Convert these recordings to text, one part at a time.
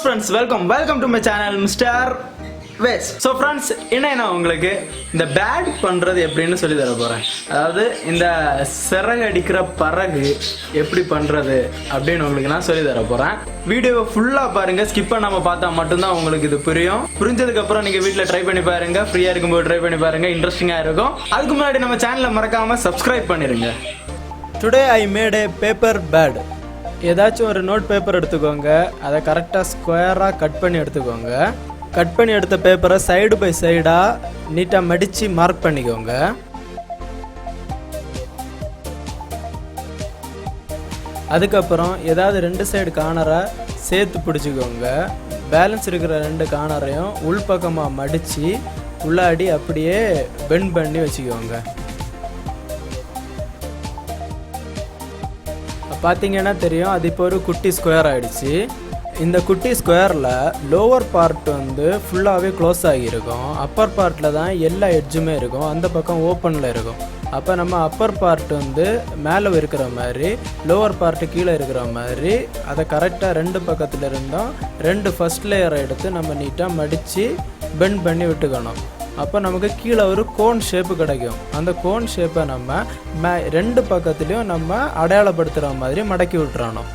friends, welcome to my channel mr.Waste. So friends, என்ன உங்களுக்கு இந்த பேட் பண்றது எப்படின்னு சொல்லி தர போறேன். அதாவது இந்த சிறகு அடிக்கிற பறகு எப்படி பண்றது அப்படின்னு உங்களுக்கு நான் சொல்லி தர போறேன். வீடியோவை ஃபுல்லா பாருங்க, ஸ்கிப் பண்ணாம பார்த்தா மட்டும்தான் உங்களுக்கு இது புரியும். புரிஞ்சதுக்கு அப்புறம் நீங்க வீட்ல ட்ரை பண்ணி பாருங்க, ஃப்ரீயா இருக்கும்போது ட்ரை பண்ணி பாருங்க, இன்ட்ரெஸ்டிங்கா இருக்கும். அதுக்கு முன்னாடி நம்ம சேனலை மறக்காம சப்ஸ்கிரைப் பண்ணிருங்க. Today I made a paper bed. ஏதாச்சும் ஒரு நோட் பேப்பர் எடுத்துக்கோங்க, அதை கரெக்டாக ஸ்கொயராக கட் பண்ணி எடுத்துக்கோங்க. கட் பண்ணி எடுத்த பேப்பரை சைடு பை சைடாக நீட்டாக மடித்து மார்க் பண்ணிக்கோங்க. அதுக்கப்புறம் ஏதாவது ரெண்டு சைடு கார்னரை சேர்த்து பிடிச்சிக்கோங்க. பேலன்ஸ் இருக்கிற ரெண்டு கார்னரையும் உள்பக்கமாக மடித்து உள்ளாடி அப்படியே பெண்ட் பண்ணி வச்சுக்கோங்க. பார்த்தீங்கன்னா தெரியும், அது இப்போ ஒரு குட்டி ஸ்கொயர் ஆகிடுச்சு. இந்த குட்டி ஸ்கொயரில் லோவர் பார்ட் வந்து ஃபுல்லாகவே க்ளோஸ் ஆகியிருக்கும். அப்பர் பார்ட்டில் தான் எல்லா எட்ஜுமே இருக்கும், அந்த பக்கம் ஓப்பனில் இருக்கும். அப்போ நம்ம அப்பர் பார்ட் வந்து மேலே இருக்கிற மாதிரி, லோவர் பார்ட்டு கீழே இருக்கிற மாதிரி அதை கரெக்டாக ரெண்டு பக்கத்தில் இருந்தோம் ரெண்டு ஃபஸ்ட் லேயரை எடுத்து நம்ம நீட்டாக மடித்து பெண்ட் பண்ணி விட்டுக்கணும். அப்போ நமக்கு கீழே ஒரு கோன் ஷேப்பு கிடைக்கும். அந்த கோன் ஷேப்பை நம்ம ரெண்டு பக்கத்துலேயும் நம்ம அடையாளப்படுத்துகிற மாதிரி மடக்கி விட்டுறணும்.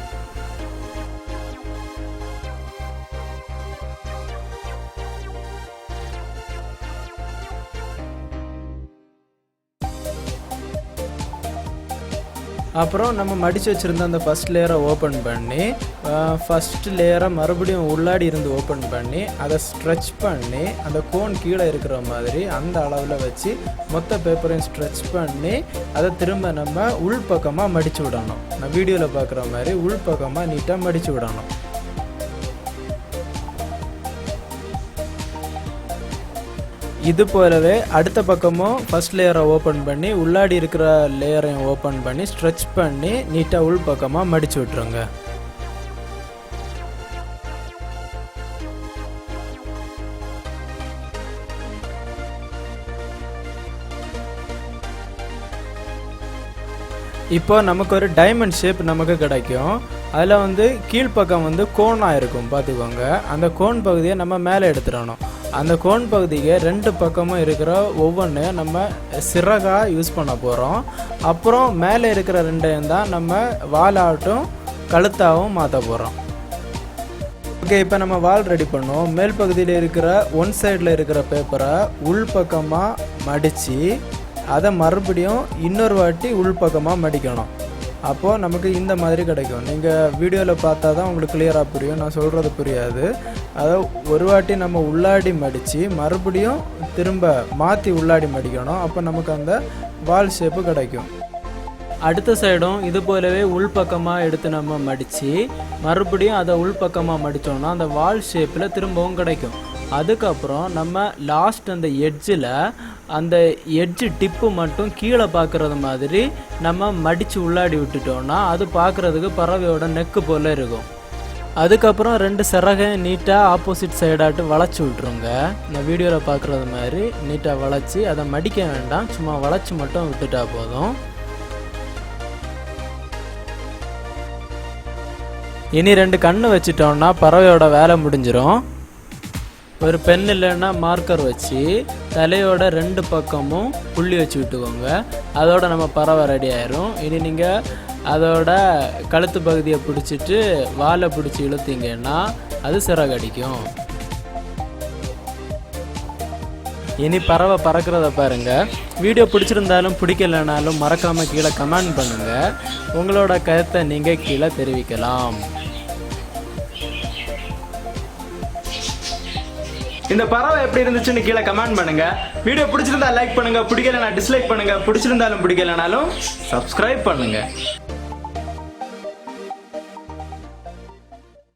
அப்புறம் நம்ம மடித்து வச்சுருந்த அந்த ஃபஸ்ட் லேயரை ஓப்பன் பண்ணி ஃபஸ்ட் லேயரை மறுபடியும் உள்ளாடி இருந்து ஓப்பன் பண்ணி அதை ஸ்ட்ரெச் பண்ணி அந்த கோன் கீழே இருக்கிற மாதிரி அந்த அளவில் வச்சு மொத்த பேப்பரையும் ஸ்ட்ரெச் பண்ணி அதை திரும்ப நம்ம உள்பக்கமாக மடித்து விடணும். நான் வீடியோவில் பார்க்குற மாதிரி உள்பக்கமாக நீட்டாக மடித்து விடணும். இது போலவே அடுத்த பக்கமும் ஃபஸ்ட் லேயரை ஓப்பன் பண்ணி உள்ளாடி இருக்கிற லேயரையும் ஓப்பன் பண்ணி ஸ்ட்ரெச் பண்ணி நீட்டாக உள் பக்கமாக மடித்து விட்டுருங்க. இப்போ நமக்கு ஒரு டைமண்ட் ஷேப் நமக்கு கிடைக்கும். அதில் வந்து கீழ்ப்பக்கம் வந்து கோனாக இருக்கும் பார்த்துக்கோங்க. அந்த கோன் பகுதியை நம்ம மேலே எடுத்துடணும். அந்த கோன் பகுதிக்கு ரெண்டு பக்கமும் இருக்கிற ஒவ்வொன்றையும் நம்ம சிறகாக யூஸ் பண்ண போகிறோம். அப்புறம் மேலே இருக்கிற ரெண்டையும் தான் நம்ம வாலாட்டும் கழுத்தாகவும் மாற்ற போகிறோம். ஓகே, இப்போ நம்ம வால் ரெடி பண்ணுவோம். மேல் பகுதியில் இருக்கிற ஒன் சைடில் இருக்கிற பேப்பரை உள்பக்கமாக மடித்து அதை மறுபடியும் இன்னொரு வாட்டி உள்பக்கமாக மடிக்கணும். அப்போது நமக்கு இந்த மாதிரி கிடைக்கும். நீங்கள் வீடியோவில் பார்த்தா தான் உங்களுக்கு கிளியராக புரியும், நான் சொல்கிறது புரியாது. அதை ஒரு வாட்டி நம்ம உள்ளாடி மடித்து மறுபடியும் திரும்ப மாற்றி உள்ளாடி மடிக்கணும். அப்போ நமக்கு அந்த வால் ஷேப்பு கிடைக்கும். அடுத்த சைடும் இது போலவே உள்பக்கமாக எடுத்து நம்ம மடித்து மறுபடியும் அதை உள்பக்கமாக மடித்தோன்னா அந்த வால் ஷேப்பில் திரும்பவும் கிடைக்கும். அதுக்கப்புறம் நம்ம லாஸ்ட் அந்த எட்ஜில் அந்த எட்ஜு டிப்பு மட்டும் கீழே பார்க்குறது மாதிரி நம்ம மடித்து உள்ளாடி விட்டுட்டோன்னா அது பார்க்குறதுக்கு பறவையோட நெக்கு போல் இருக்கும். அதுக்கப்புறம் ரெண்டு சிறகை நீட்டாக ஆப்போசிட் சைடாட்டு வளைச்சி விட்ருங்க. இந்த வீடியோவில் பார்க்குறது மாதிரி நீட்டாக வளைச்சி அதை மடிக்க வேண்டாம், சும்மா வளைச்சி மட்டும் விட்டுட்டா போதும். இனி ரெண்டு கண்ணு வச்சிட்டோம்னா பறவையோட வேலை முடிஞ்சிடும். ஒரு பென் இல்லைன்னா மார்க்கர் வச்சு தலையோட ரெண்டு பக்கமும் புள்ளி வச்சு விட்டுக்கோங்க. அதோட நம்ம பறவை ரெடி ஆயிரும். இனி நீங்கள் அதோட கழுத்து பகுதியை பிடிச்சிட்டு வாலை பிடிச்சி இழுத்தீங்கன்னா அது சிறகடிக்கும். இனி பறவை பறக்கிறத பாருங்கள். வீடியோ பிடிச்சிருந்தாலும் பிடிக்கலைனாலும் மறக்காமல் கீழே கமெண்ட் பண்ணுங்கள். உங்களோட கருத்தை நீங்கள் கீழே தெரிவிக்கலாம். இந்த பறவை எப்படி இருந்துச்சுன்னு கீழே கமெண்ட் பண்ணுங்க. வீடியோ பிடிச்சிருந்தா லைக் பண்ணுங்க, பிடிக்கலனா டிஸ்லைக் பண்ணுங்க, பிடிச்சிருந்தாலும் பிடிக்கலனாலும் சப்ஸ்கிரைப் பண்ணுங்க.